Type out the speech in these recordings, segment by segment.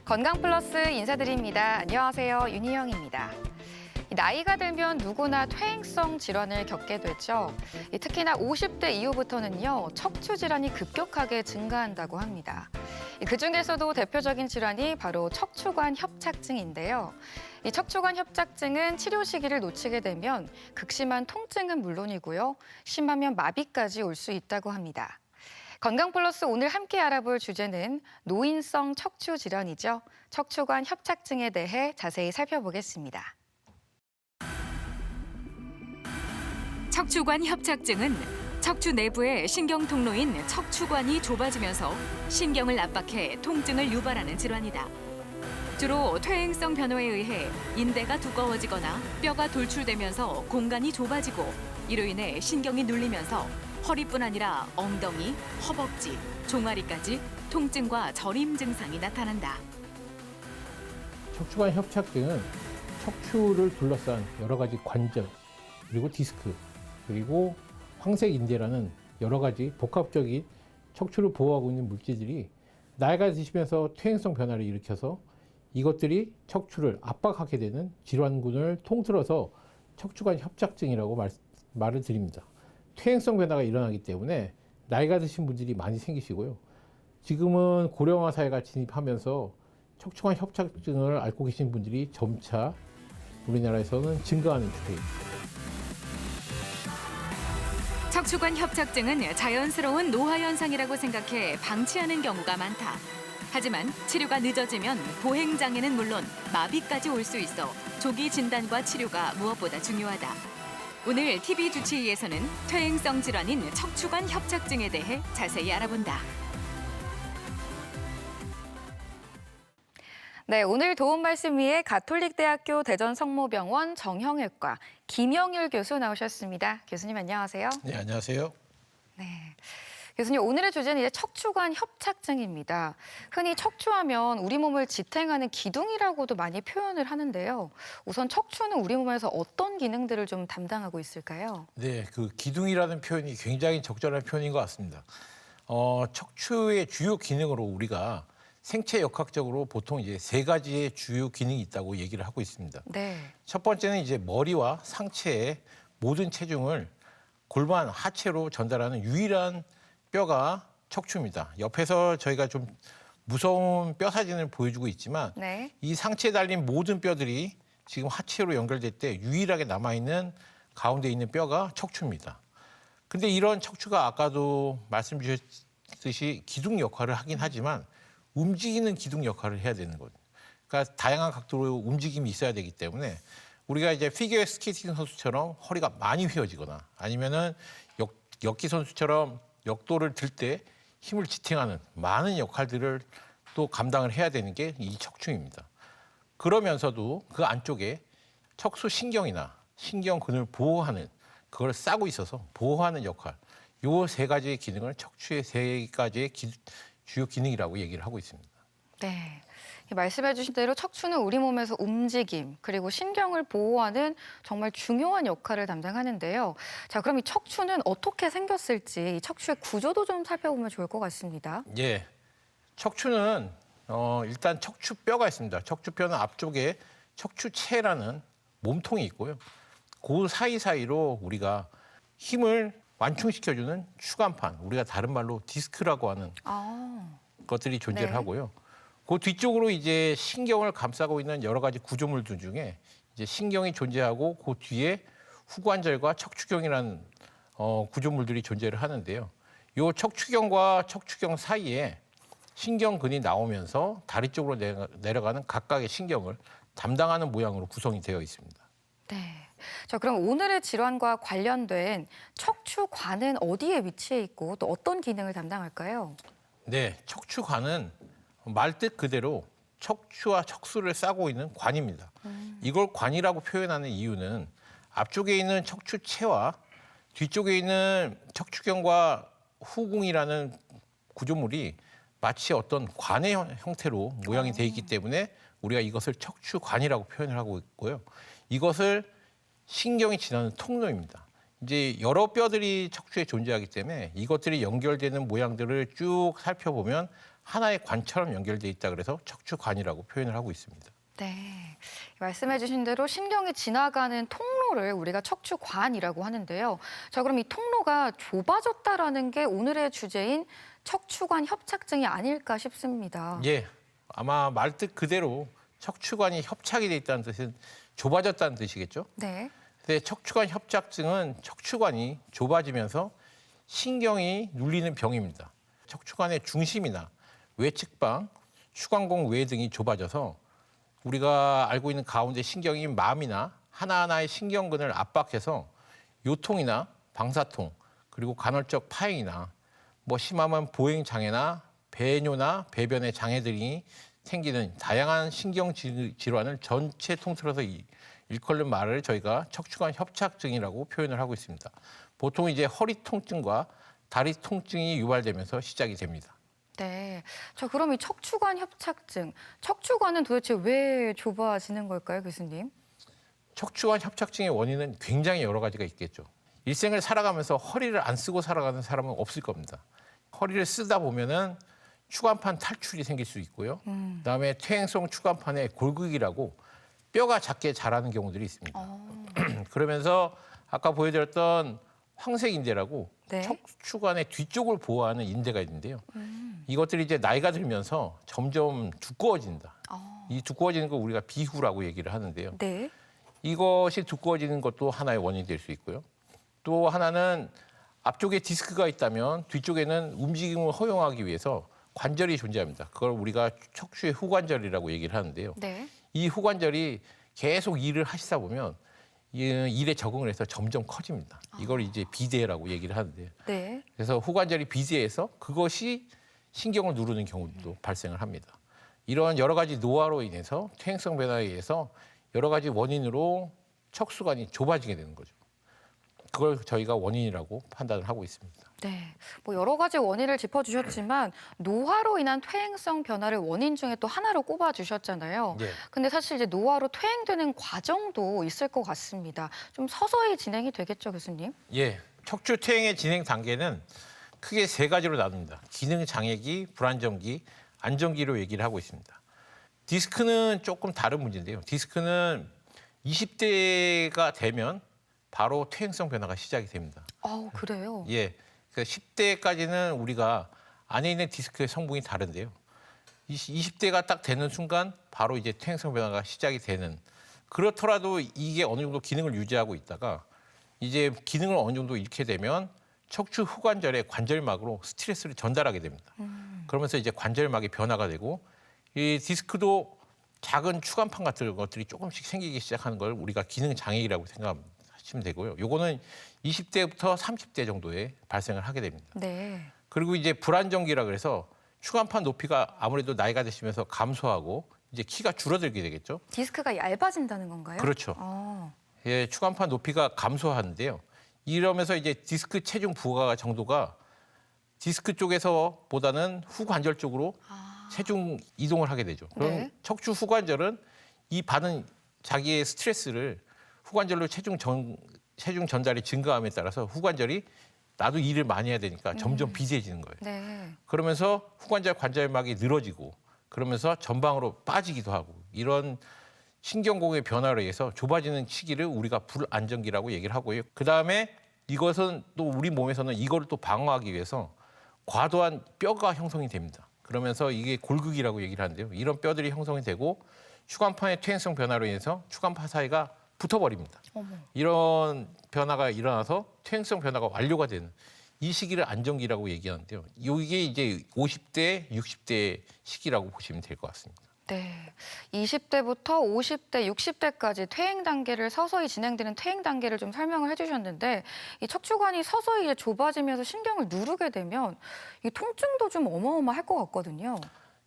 건강플러스 인사드립니다. 안녕하세요. 윤희영입니다. 나이가 들면 누구나 퇴행성 질환을 겪게 되죠. 특히나 50대 이후부터는요, 척추 질환이 급격하게 증가한다고 합니다. 그중에서도 대표적인 질환이 바로 척추관 협착증인데요. 이 척추관 협착증은 치료 시기를 놓치게 되면 극심한 통증은 물론이고요, 심하면 마비까지 올 수 있다고 합니다. 건강플러스 오늘 함께 알아볼 주제는 노인성 척추 질환이죠. 척추관 협착증에 대해 자세히 살펴보겠습니다. 척추관 협착증은 척추 내부의 신경 통로인 척추관이 좁아지면서 신경을 압박해 통증을 유발하는 질환이다. 주로 퇴행성 변화에 의해 인대가 두꺼워지거나 뼈가 돌출되면서 공간이 좁아지고 이로 인해 신경이 눌리면서 허리뿐 아니라 엉덩이, 허벅지, 종아리까지 통증과 저림 증상이 나타난다. 척추관 협착증은 척추를 둘러싼 여러 가지 관절, 그리고 디스크, 그리고 황색인대라는 여러 가지 복합적인 척추를 보호하고 있는 물질들이 나이가 드시면서 퇴행성 변화를 일으켜서 이것들이 척추를 압박하게 되는 질환군을 통틀어서 척추관 협착증이라고 말을 드립니다. 퇴행성 변화가 일어나기 때문에 나이가 드신 분들이 많이 생기시고요. 지금은 고령화 사회가 진입하면서 척추관 협착증을 앓고 계신 분들이 점차 우리나라에서는 증가하는 추세입니다. 척추관 협착증은 자연스러운 노화 현상이라고 생각해 방치하는 경우가 많다. 하지만 치료가 늦어지면 보행장애는 물론 마비까지 올 수 있어 조기 진단과 치료가 무엇보다 중요하다. 오늘 TV 주치의에서는 퇴행성 질환인 척추관 협착증에 대해 자세히 알아본다. 네, 오늘 도움 말씀 위해 가톨릭대학교 대전성모병원 정형외과 김영일 교수 나오셨습니다. 교수님 안녕하세요. 네, 안녕하세요. 네. 교수님, 오늘의 주제는 이제 척추관 협착증입니다. 흔히 척추하면 우리 몸을 지탱하는 기둥이라고도 많이 표현을 하는데요. 우선 척추는 우리 몸에서 어떤 기능들을 좀 담당하고 있을까요? 네, 그 기둥이라는 표현이 굉장히 적절한 표현인 것 같습니다. 척추의 주요 기능으로 우리가 생체 역학적으로 보통 이제 세 가지의 주요 기능이 있다고 얘기를 하고 있습니다. 네. 첫 번째는 이제 머리와 상체의 모든 체중을 골반 하체로 전달하는 유일한 뼈가 척추입니다. 옆에서 저희가 좀 무서운 뼈 사진을 보여주고 있지만 네. 이 상체에 달린 모든 뼈들이 지금 하체로 연결될 때 유일하게 남아있는 가운데 있는 뼈가 척추입니다. 근데 이런 척추가 아까도 말씀 주셨듯이 기둥 역할을 하긴 하지만 움직이는 기둥 역할을 해야 되는 거죠. 그러니까 다양한 각도로 움직임이 있어야 되기 때문에 우리가 이제 피겨 스케이팅 선수처럼 허리가 많이 휘어지거나 아니면은 역기 선수처럼 역도를 들 때 힘을 지탱하는 많은 역할들을 또 감당을 해야 되는 게 이 척추입니다. 그러면서도 그 안쪽에 척수 신경이나 신경근을 보호하는 그걸 싸고 있어서 보호하는 역할, 요 세 가지의 기능을 척추의 세 가지의 주요 기능이라고 얘기를 하고 있습니다. 네. 말씀해 주신 대로 척추는 우리 몸에서 움직임, 그리고 신경을 보호하는 정말 중요한 역할을 담당하는데요. 자, 그럼 이 척추는 어떻게 생겼을지 이 척추의 구조도 좀 살펴보면 좋을 것 같습니다. 예, 척추는 일단 척추뼈가 있습니다. 척추뼈는 앞쪽에 척추체라는 몸통이 있고요. 그 사이사이로 우리가 힘을 완충시켜주는 추간판, 우리가 다른 말로 디스크라고 하는 것들이 존재를 네. 하고요. 그 뒤쪽으로 이제 신경을 감싸고 있는 여러 가지 구조물들 중에 이제 신경이 존재하고 그 뒤에 후관절과 척추경이라는 구조물들이 존재를 하는데요. 이 척추경과 척추경 사이에 신경근이 나오면서 다리 쪽으로 내려가는 각각의 신경을 담당하는 모양으로 구성이 되어 있습니다. 네. 자, 그럼 오늘의 질환과 관련된 척추관은 어디에 위치해 있고 또 어떤 기능을 담당할까요? 네, 척추관은 말뜻 그대로 척추와 척수를 싸고 있는 관입니다. 이걸 관이라고 표현하는 이유는 앞쪽에 있는 척추체와 뒤쪽에 있는 척추경과 후궁이라는 구조물이 마치 어떤 관의 형태로 모양이 돼 있기 때문에 우리가 이것을 척추관이라고 표현을 하고 있고요. 이것을 신경이 지나는 통로입니다. 이제 여러 뼈들이 척추에 존재하기 때문에 이것들이 연결되는 모양들을 쭉 살펴보면 하나의 관처럼 연결돼 있다 그래서 척추관이라고 표현을 하고 있습니다. 네, 말씀해주신 대로 신경이 지나가는 통로를 우리가 척추관이라고 하는데요. 자, 그럼 이 통로가 좁아졌다라는 게 오늘의 주제인 척추관 협착증이 아닐까 싶습니다. 예, 아마 말뜻 그대로 척추관이 협착이 돼 있다는 뜻은 좁아졌다는 뜻이겠죠. 네, 근데 척추관 협착증은 척추관이 좁아지면서 신경이 눌리는 병입니다. 척추관의 중심이나 외측방, 추간공 외 등이 좁아져서 우리가 알고 있는 가운데 신경인 마미나 하나하나의 신경근을 압박해서 요통이나 방사통, 그리고 간헐적 파행이나 뭐 심하면 보행 장애나 배뇨나 배변의 장애들이 생기는 다양한 신경 질환을 전체 통틀어서 일컬는 말을 저희가 척추관 협착증이라고 표현을 하고 있습니다. 보통 이제 허리 통증과 다리 통증이 유발되면서 시작이 됩니다. 네. 자, 그럼 이 척추관 협착증, 척추관은 도대체 왜 좁아지는 걸까요, 교수님? 척추관 협착증의 원인은 굉장히 여러 가지가 있겠죠. 일생을 살아가면서 허리를 안 쓰고 살아가는 사람은 없을 겁니다. 허리를 쓰다 보면은 추간판 탈출이 생길 수 있고요. 그다음에 퇴행성 추간판의 골극이라고 뼈가 작게 자라는 경우들이 있습니다. 그러면서 아까 보여드렸던 황색인대라고 네. 척추관의 뒤쪽을 보호하는 인대가 있는데요. 이것들이 이제 나이가 들면서 점점 두꺼워진다. 이 두꺼워지는 거 우리가 비후라고 얘기를 하는데요. 네. 이것이 두꺼워지는 것도 하나의 원인이 될 수 있고요. 또 하나는 앞쪽에 디스크가 있다면 뒤쪽에는 움직임을 허용하기 위해서 관절이 존재합니다. 그걸 우리가 척추의 후관절이라고 얘기를 하는데요. 네. 이 후관절이 계속 일을 하시다 보면 이 일에 적응을 해서 점점 커집니다. 이걸 이제 비대라고 얘기를 하는데요. 네. 그래서 후관절이 비대해서 그것이 신경을 누르는 경우도 발생을 합니다. 이런 여러 가지 노화로 인해서 퇴행성 변화에 의해서 여러 가지 원인으로 척추관이 좁아지게 되는 거죠. 그걸 저희가 원인이라고 판단을 하고 있습니다. 네. 뭐 여러 가지 원인을 짚어주셨지만 노화로 인한 퇴행성 변화를 원인 중에 또 하나로 꼽아주셨잖아요. 예. 근데 사실 이제 노화로 퇴행되는 과정도 있을 것 같습니다. 좀 서서히 진행이 되겠죠, 교수님? 예, 척추 퇴행의 진행 단계는 크게 세 가지로 나눕니다. 기능 장애기, 불안정기, 안정기로 얘기를 하고 있습니다. 디스크는 조금 다른 문제인데요. 디스크는 20대가 되면 바로 퇴행성 변화가 시작이 됩니다. 그래요? 예, 그 10대까지는 우리가 안에 있는 디스크의 성분이 다른데요. 20대가 딱 되는 순간 바로 이제 퇴행성 변화가 시작이 되는. 그렇더라도 이게 어느 정도 기능을 유지하고 있다가 이제 기능을 어느 정도 잃게 되면 척추 후관절의 관절막으로 스트레스를 전달하게 됩니다. 그러면서 이제 관절막이 변화가 되고 이 디스크도 작은 추간판 같은 것들이 조금씩 생기기 시작하는 걸 우리가 기능 장애이라고 생각하시면 되고요. 요거는 20대부터 30대 정도에 발생을 하게 됩니다. 네. 그리고 이제 불안정기라 그래서 추간판 높이가 아무래도 나이가 드시면서 감소하고 이제 키가 줄어들게 되겠죠. 디스크가 얇아진다는 건가요? 그렇죠. 예, 추간판 높이가 감소하는데요. 이러면서 이제 디스크 체중 부하 정도가 디스크 쪽에서보다는 후관절 쪽으로 체중 이동을 하게 되죠. 그럼 네. 척추 후관절은 이 받은 자기의 스트레스를 후관절로 체중 전달이 증가함에 따라서 후관절이 나도 일을 많이 해야 되니까 점점 비대해지는 거예요. 네. 그러면서 후관절 관절막이 늘어지고 그러면서 전방으로 빠지기도 하고 이런 신경공의 변화로 의해서 좁아지는 시기를 우리가 불안정기라고 얘기를 하고요. 그다음에 이것은 또 우리 몸에서는 이거를 또 방어하기 위해서 과도한 뼈가 형성이 됩니다. 그러면서 이게 골극이라고 얘기를 하는데요. 이런 뼈들이 형성이 되고 추간판의 퇴행성 변화로 인해서 추간판 사이가 붙어버립니다. 이런 변화가 일어나서 퇴행성 변화가 완료가 되는 이 시기를 안정기라고 얘기하는데요. 이게 이제 50대, 60대 시기라고 보시면 될 것 같습니다. 네. 20대부터 50대, 60대까지 퇴행 단계를 서서히 진행되는 퇴행 단계를 좀 설명을 해주셨는데 이 척추관이 서서히 이제 좁아지면서 신경을 누르게 되면 이 통증도 좀 어마어마할 것 같거든요.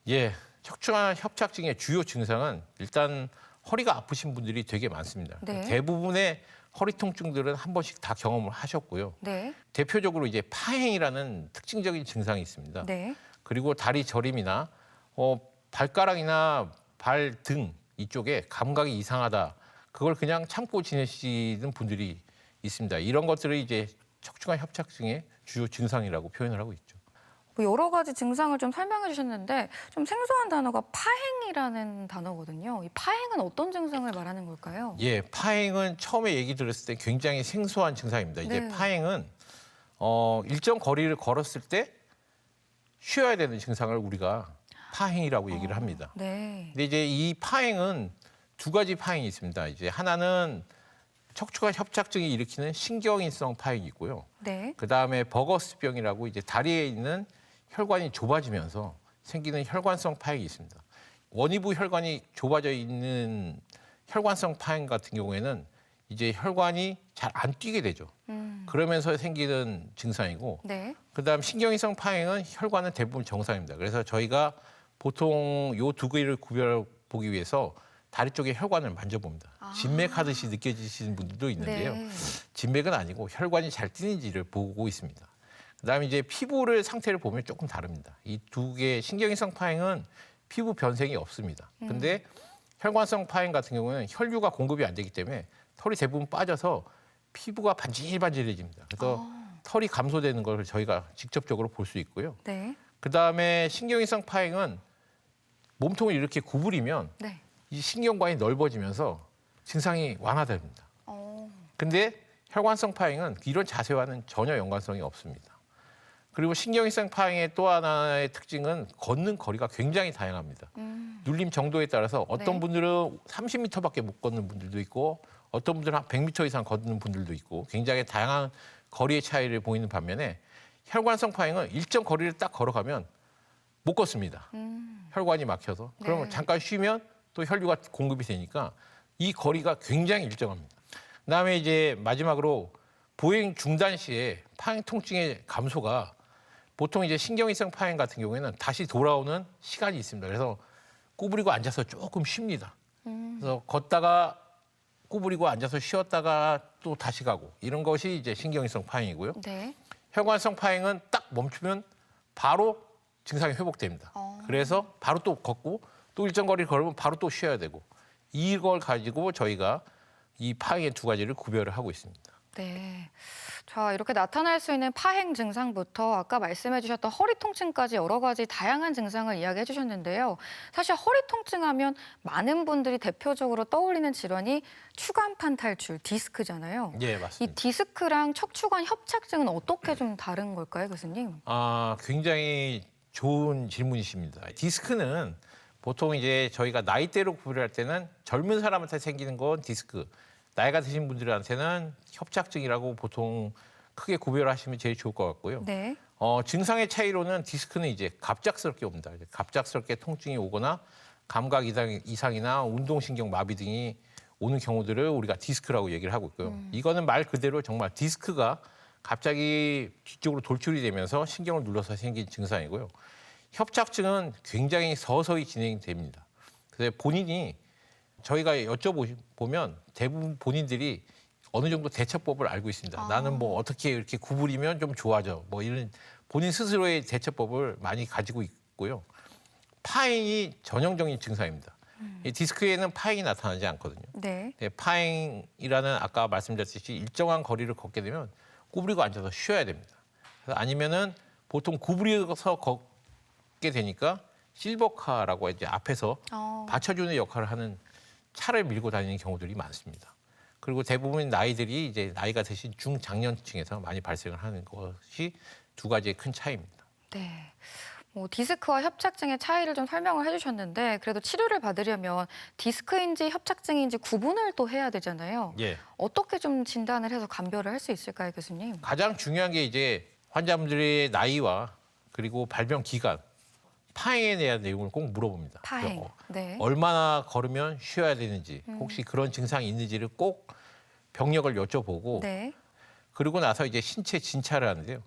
예, 척추관 협착증의 주요 증상은 일단 허리가 아프신 분들이 되게 많습니다. 네. 대부분의 허리 통증들은 한 번씩 다 경험을 하셨고요. 네. 대표적으로 이제 파행이라는 특징적인 증상이 있습니다. 네. 그리고 다리 저림이나 발가락이나 발 등 이쪽에 감각이 이상하다. 그걸 그냥 참고 지내시는 분들이 있습니다. 이런 것들을 이제 척추관 협착증의 주요 증상이라고 표현을 하고 있죠. 뭐 여러 가지 증상을 좀 설명해 주셨는데 좀 생소한 단어가 파행이라는 단어거든요. 이 파행은 어떤 증상을 말하는 걸까요? 예, 파행은 처음에 얘기 들었을 때 굉장히 생소한 증상입니다. 이제 네. 파행은 일정 거리를 걸었을 때 쉬어야 되는 증상을 우리가 파행이라고 얘기를 합니다. 네. 근데 이제 이 파행은 두 가지 파행이 있습니다. 이제 하나는 척추관 협착증이 일으키는 신경인성 파행이 있고요. 네. 그다음에 버거스병이라고 이제 다리에 있는 혈관이 좁아지면서 생기는 혈관성 파행이 있습니다. 원위부 혈관이 좁아져 있는 혈관성 파행 같은 경우에는 이제 혈관이 잘 안 뛰게 되죠. 그러면서 생기는 증상이고, 네. 그다음 신경이성 파행은 혈관은 대부분 정상입니다. 그래서 저희가 보통 요 두 개를 구별 보기 위해서 다리 쪽에 혈관을 만져봅니다. 진맥하듯이 느껴지시는 분들도 있는데요. 네. 진맥은 아니고 혈관이 잘 뛰는지를 보고 있습니다. 그다음에 이제 피부를 상태를 보면 조금 다릅니다. 이 두 개의 신경이성 파행은 피부 변색이 없습니다. 근데 혈관성 파행 같은 경우는 혈류가 공급이 안 되기 때문에 털이 대부분 빠져서 피부가 반질반질해집니다. 그래서 털이 감소되는 걸 저희가 직접적으로 볼 수 있고요. 네. 그다음에 신경이성 파행은 몸통을 이렇게 구부리면 네. 이 신경관이 넓어지면서 증상이 완화됩니다. 근데 혈관성 파행은 이런 자세와는 전혀 연관성이 없습니다. 그리고 신경이성 파행의 또 하나의 특징은 걷는 거리가 굉장히 다양합니다. 눌림 정도에 따라서 어떤 네. 분들은 30m밖에 못 걷는 분들도 있고 어떤 분들은 한 100m 이상 걷는 분들도 있고 굉장히 다양한 거리의 차이를 보이는 반면에 혈관성 파행은 일정 거리를 딱 걸어가면 못 걷습니다. 혈관이 막혀서. 그러면 네. 잠깐 쉬면 또 혈류가 공급이 되니까 이 거리가 굉장히 일정합니다. 그다음에 이제 마지막으로 보행 중단 시에 파행 통증의 감소가 보통 이제 신경이성 파행 같은 경우에는 다시 돌아오는 시간이 있습니다. 그래서 구부리고 앉아서 조금 쉽니다. 그래서 걷다가 구부리고 앉아서 쉬었다가 또 다시 가고 이런 것이 이제 신경이성 파행이고요. 네. 혈관성 파행은 딱 멈추면 바로 증상이 회복됩니다. 그래서 바로 또 걷고 또 일정 거리 걸으면 바로 또 쉬어야 되고 이걸 가지고 저희가 이 파행의 두 가지를 구별을 하고 있습니다. 네. 자, 이렇게 나타날 수 있는 파행 증상부터 아까 말씀해 주셨던 허리 통증까지 여러 가지 다양한 증상을 이야기해 주셨는데요. 사실 허리 통증하면 많은 분들이 대표적으로 떠올리는 질환이 추간판 탈출, 디스크잖아요. 예, 이 맞습니다. 디스크랑 척추관 협착증은 어떻게 좀 다른 걸까요, 교수님? 굉장히 좋은 질문이십니다. 디스크는 보통 이제 저희가 나이대로 구별할 때는 젊은 사람한테 생기는 건 디스크, 나이가 드신 분들한테는 협착증이라고 보통 크게 구별하시면 제일 좋을 것 같고요. 네. 증상의 차이로는 디스크는 이제 갑작스럽게 옵니다. 갑작스럽게 통증이 오거나 감각 이상이나 운동신경 마비 등이 오는 경우들을 우리가 디스크라고 얘기를 하고 있고요. 이거는 말 그대로 정말 디스크가 갑자기 뒤쪽으로 돌출이 되면서 신경을 눌러서 생긴 증상이고요. 협착증은 굉장히 서서히 진행됩니다. 그래서 본인이 저희가 여쭤보면 대부분 본인들이 어느 정도 대처법을 알고 있습니다. 나는 뭐 어떻게 이렇게 구부리면 좀 좋아져. 뭐 이런 본인 스스로의 대처법을 많이 가지고 있고요. 파행이 전형적인 증상입니다. 이 디스크에는 파행이 나타나지 않거든요. 네. 파행이라는 아까 말씀드렸듯이 일정한 거리를 걷게 되면 구부리고 앉아서 쉬어야 됩니다. 그래서 아니면은 보통 구부려서 걷게 되니까 실버카라고 이제 앞에서 받쳐주는 역할을 하는 차를 밀고 다니는 경우들이 많습니다. 그리고 대부분 나이들이 이제 나이가 드신 중장년층에서 많이 발생을 하는 것이 두 가지의 큰 차이입니다. 네. 뭐 디스크와 협착증의 차이를 좀 설명을 해주셨는데 그래도 치료를 받으려면 디스크인지 협착증인지 구분을 또 해야 되잖아요. 예. 어떻게 좀 진단을 해서 감별을 할 수 있을까요, 교수님? 가장 중요한 게 이제 환자분들의 나이와 그리고 발병 기간, 파행에 대한 내용을 꼭 물어봅니다. 파행. 네. 얼마나 걸으면 쉬어야 되는지, 혹시 그런 증상이 있는지를 꼭 병력을 여쭤보고 네. 그리고 나서 이제 신체 진찰을 하는데요.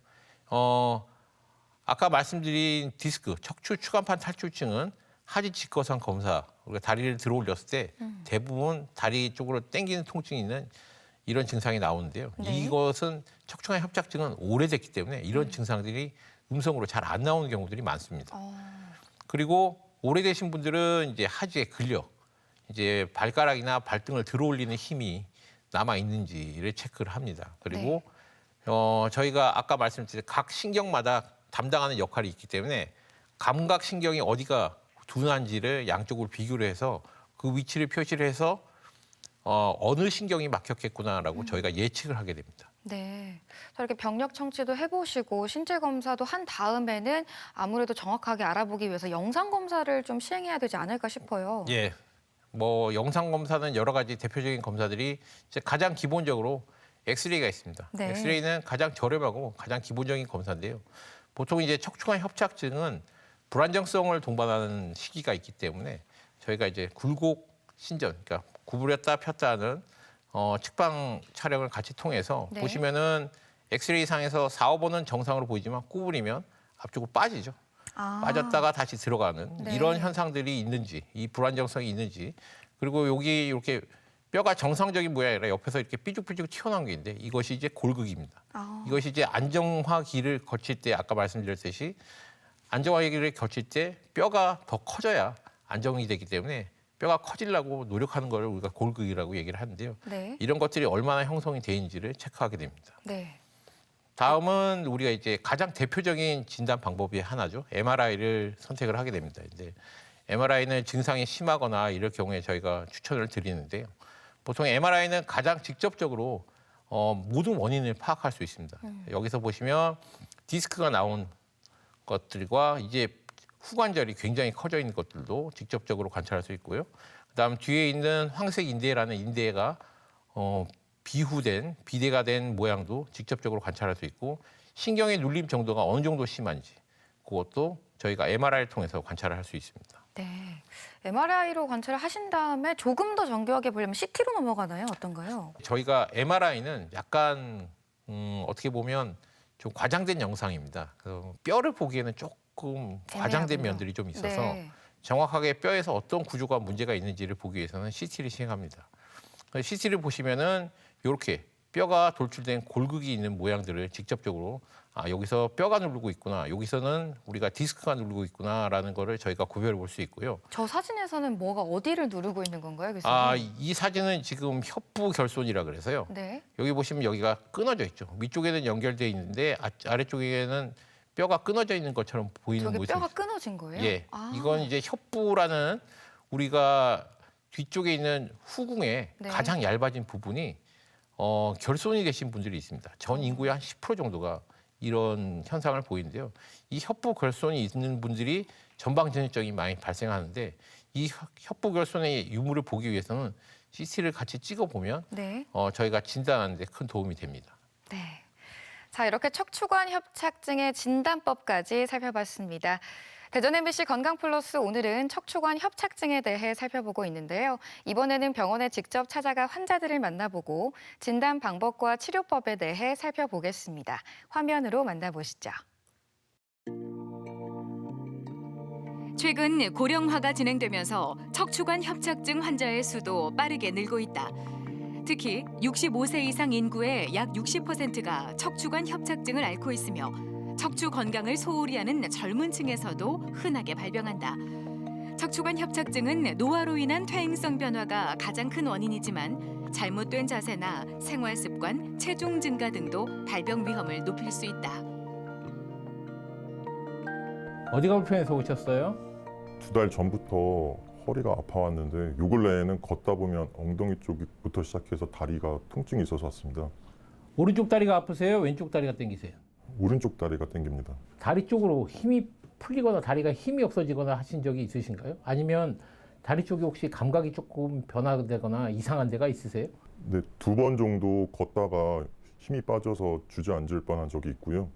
아까 말씀드린 디스크, 척추 추간판 탈출증은 하지 직거상 검사, 우리가 다리를 들어 올렸을 때 대부분 다리 쪽으로 당기는 통증이 있는 이런 증상이 나오는데요. 네. 이것은 척추관 협착증은 오래됐기 때문에 이런 증상들이 음성으로 잘 안 나오는 경우들이 많습니다. 그리고 오래되신 분들은 이제 하지의 근력, 이제 발가락이나 발등을 들어 올리는 힘이 남아 있는지를 체크를 합니다. 그리고 저희가 아까 말씀드린 각 신경마다 담당하는 역할이 있기 때문에 감각 신경이 어디가 둔한지를 양쪽으로 비교를 해서 그 위치를 표시를 해서 어느 신경이 막혔겠구나라고 저희가 예측을 하게 됩니다. 네. 저렇게 병력 청취도 해보시고 신체 검사도 한 다음에는 아무래도 정확하게 알아보기 위해서 영상 검사를 좀 시행해야 되지 않을까 싶어요. 예. 뭐 영상 검사는 여러 가지 대표적인 검사들이 이제 가장 기본적으로 엑스레이가 있습니다. 네. 엑스레이는 가장 저렴하고 가장 기본적인 검사인데요. 보통 이제 척추관 협착증은 불안정성을 동반하는 시기가 있기 때문에 저희가 이제 굴곡 신전, 그러니까 구부렸다 폈다 하는 측방 촬영을 같이 통해서 네. 보시면은 엑스레이 상에서 4, 5번은 정상으로 보이지만 구부리면 앞쪽으로 빠지죠. 빠졌다가 다시 들어가는 네. 이런 현상들이 있는지, 이 불안정성이 있는지, 그리고 여기 이렇게 뼈가 정상적인 모양이 아니라 옆에서 이렇게 삐죽삐죽 튀어나온 게 있는데 이것이 이제 골극입니다. 이것이 이제 안정화기를 거칠 때 아까 말씀드렸듯이 안정화기를 거칠 때 뼈가 더 커져야 안정이 되기 때문에 뼈가 커지려고 노력하는 걸 우리가 골극이라고 얘기를 하는데요. 네. 이런 것들이 얼마나 형성이 돼 있는지를 체크하게 됩니다. 네. 다음은 우리가 이제 가장 대표적인 진단 방법이 하나죠. MRI를 선택을 하게 됩니다. 근데 MRI는 증상이 심하거나 이럴 경우에 저희가 추천을 드리는데요. 보통 MRI는 가장 직접적으로 모든 원인을 파악할 수 있습니다. 여기서 보시면 디스크가 나온 것들과 이제 후관절이 굉장히 커져 있는 것들도 직접적으로 관찰할 수 있고요. 그다음 뒤에 있는 황색 인대라는 인대가 비대가 된 모양도 직접적으로 관찰할 수 있고 신경의 눌림 정도가 어느 정도 심한지 그것도 저희가 MRI를 통해서 관찰을 할 수 있습니다. 네. MRI로 관찰을 하신 다음에 조금 더 정교하게 보려면 CT로 넘어가나요? 어떤가요? 저희가 MRI는 약간 어떻게 보면 좀 과장된 영상입니다. 뼈를 보기에는 조금 과장된 애매하군요. 면들이 좀 있어서 네. 정확하게 뼈에서 어떤 구조가 문제가 있는지를 보기 위해서는 CT를 시행합니다. CT를 보시면은 이렇게 뼈가 돌출된 골극이 있는 모양들을 직접적으로 여기서 뼈가 누르고 있구나, 여기서는 우리가 디스크가 누르고 있구나라는 거를 저희가 구별해 볼 수 있고요. 저 사진에서는 뭐가 어디를 누르고 있는 건가요, 교수님? 이 사진은 지금 협부 결손이라 그래서요. 네. 여기 보시면 여기가 끊어져 있죠. 위쪽에는 연결돼 있는데 아래쪽에는 뼈가 끊어져 있는 것처럼 보이는 저게 모습이 뼈가 있어요. 끊어진 거예요? 예, 이건 이제 협부라는 우리가 뒤쪽에 있는 후궁의 네. 가장 얇아진 부분이 결손이 되신 분들이 있습니다. 전 인구의 한 10% 정도가 이런 현상을 보이는데요. 이 협부 결손이 있는 분들이 전방전이증이 많이 발생하는데 이 협부 결손의 유무를 보기 위해서는 CT를 같이 찍어보면 네. 저희가 진단하는 데 큰 도움이 됩니다. 네. 자, 이렇게 척추관 협착증의 진단법까지 살펴봤습니다. 대전 MBC 건강플러스 오늘은 척추관 협착증에 대해 살펴보고 있는데요. 이번에는 병원에 직접 찾아가 환자들을 만나보고 진단 방법과 치료법에 대해 살펴보겠습니다. 화면으로 만나보시죠. 최근 고령화가 진행되면서 척추관 협착증 환자의 수도 빠르게 늘고 있다. 특히 65세 이상 인구의 약 60%가 척추관 협착증을 앓고 있으며 척추 건강을 소홀히 하는 젊은 층에서도 흔하게 발병한다. 척추관 협착증은 노화로 인한 퇴행성 변화가 가장 큰 원인이지만 잘못된 자세나 생활 습관, 체중 증가 등도 발병 위험을 높일 수 있다. 어디가 불편해서 오셨어요? 2달 전부터 허리가 아파왔는데 요 근래에는 걷다 보면 엉덩이 쪽부터 시작해서 다리가 통증이 있어서 왔습니다. 오른쪽 다리가 아프세요? 왼쪽 다리가 땡기세요? 오른쪽 다리가 땡깁니다. 다리 쪽으로 힘이 풀리거나 다리가 힘이 없어지거나 하신 적이 있으신가요? 아니면 다리 쪽이 혹시 감각이 조금 변화되거나 이상한 데가 있으세요? 네, 2번 정도 걷다가 힘이 빠져서 주저앉을 뻔한 적이 있고요.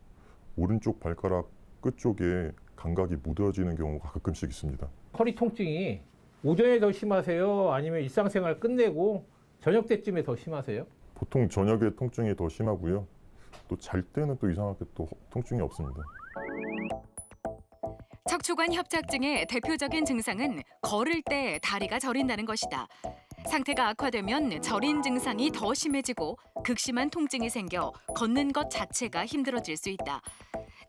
오른쪽 발가락 끝쪽에 감각이 무뎌지는 경우가 가끔씩 있습니다. 허리 통증이 오전에 더 심하세요? 아니면 일상생활 끝내고 저녁 때쯤에 더 심하세요? 보통 저녁에 통증이 더 심하고요. 또 잘 때는 또 이상하게 또 통증이 없습니다. 척추관 협착증의 대표적인 증상은 걸을 때 다리가 저린다는 것이다. 상태가 악화되면 저린 증상이 더 심해지고 극심한 통증이 생겨 걷는 것 자체가 힘들어질 수 있다.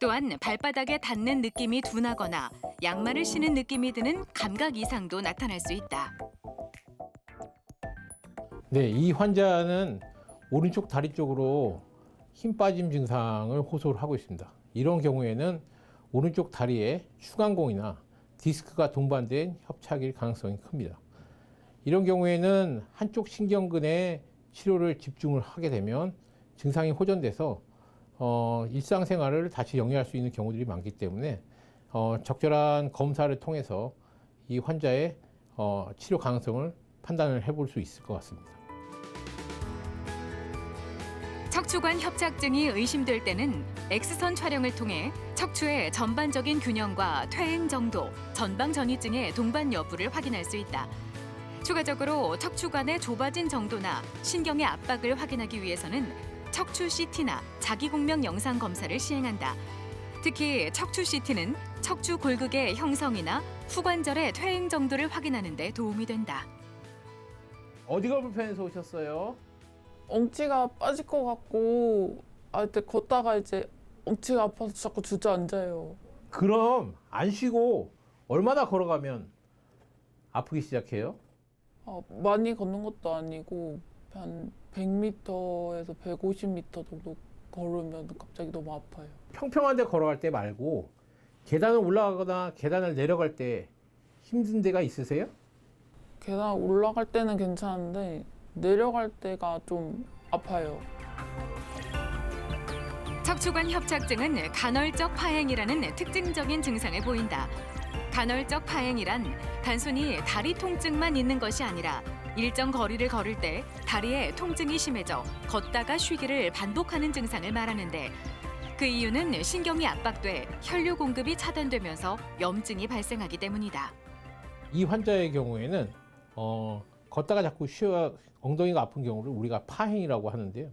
또한 발바닥에 닿는 느낌이 둔하거나 양말을 신은 느낌이 드는 감각 이상도 나타날 수 있다. 네, 이 환자는 오른쪽 다리 쪽으로 힘 빠짐 증상을 호소를 하고 있습니다. 이런 경우에는 오른쪽 다리에 추간공이나 디스크가 동반된 협착일 가능성이 큽니다. 이런 경우에는 한쪽 신경근에 치료를 집중을 하게 되면 증상이 호전돼서 일상생활을 다시 영위할 수 있는 경우들이 많기 때문에 적절한 검사를 통해서 이 환자의 치료 가능성을 판단을 해볼 수 있을 것 같습니다. 척추관 협착증이 의심될 때는 X선 촬영을 통해 척추의 전반적인 균형과 퇴행 정도, 전방 전이증의 동반 여부를 확인할 수 있다. 추가적으로 척추관의 좁아진 정도나 신경의 압박을 확인하기 위해서는 척추 CT나 자기공명 영상 검사를 시행한다. 특히 척추 CT는 척추 골극의 형성이나 후관절의 퇴행 정도를 확인하는 데 도움이 된다. 어디가 불편해서 오셨어요? 엉치가 빠질 것 같고 때 걷다가 이제 엉치가 아파서 자꾸 주저앉아요. 그럼 안 쉬고 얼마나 걸어가면 아프기 시작해요? 많이 걷는 것도 아니고 한 100m에서 150m 정도 걸으면 갑자기 너무 아파요. 평평한 데 걸어갈 때 말고 계단을 올라가거나 계단을 내려갈 때 힘든 데가 있으세요? 계단 올라갈 때는 괜찮은데 내려갈 때가 좀 아파요. 척추관 협착증은 간헐적 파행이라는 특징적인 증상을 보인다. 간헐적 파행이란 단순히 다리 통증만 있는 것이 아니라 일정 거리를 걸을 때 다리에 통증이 심해져 걷다가 쉬기를 반복하는 증상을 말하는데 그 이유는 신경이 압박돼 혈류 공급이 차단되면서 염증이 발생하기 때문이다. 이 환자의 경우에는 걷다가 자꾸 엉덩이가 아픈 경우를 우리가 파행이라고 하는데요.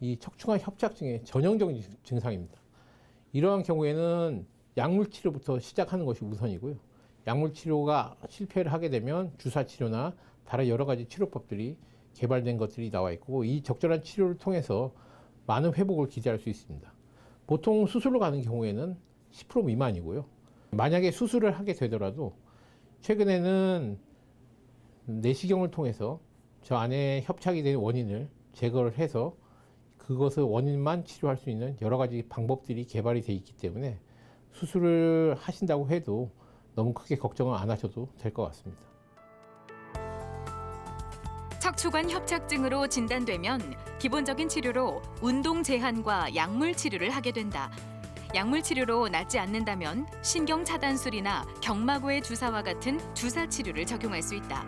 이 척추관 협착증의 전형적인 증상입니다. 이러한 경우에는 약물 치료부터 시작하는 것이 우선이고요. 약물 치료가 실패를 하게 되면 주사 치료나 다른 여러 가지 치료법들이 개발된 것들이 나와 있고 이 적절한 치료를 통해서 많은 회복을 기대할 수 있습니다. 보통 수술로 가는 경우에는 10% 미만이고요. 만약에 수술을 하게 되더라도 최근에는 내시경을 통해서 저 안에 협착이 된 원인을 제거를 해서 그것을 원인만 치료할 수 있는 여러 가지 방법들이 개발이 돼 있기 때문에 수술을 하신다고 해도 너무 크게 걱정을 안 하셔도 될 것 같습니다. 척추관 협착증으로 진단되면 기본적인 치료로 운동 제한과 약물 치료를 하게 된다. 약물 치료로 낫지 않는다면 신경 차단술이나 경마고의 주사와 같은 주사 치료를 적용할 수 있다.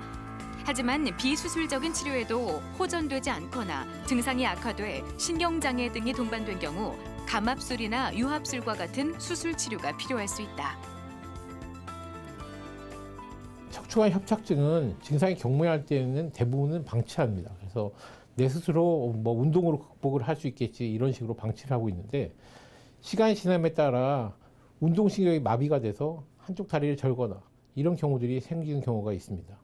하지만 비수술적인 치료에도 호전되지 않거나 증상이 악화돼 신경장애 등이 동반된 경우 감압술이나 유합술과 같은 수술 치료가 필요할 수 있다. 척추관 협착증은 증상이 경미할 때는 대부분은 방치합니다. 그래서 내 스스로 운동으로 극복을 할 수 있겠지 이런 식으로 방치를 하고 있는데 시간이 지남에 따라 운동신경이 마비가 돼서 한쪽 다리를 절거나 이런 경우들이 생기는 경우가 있습니다.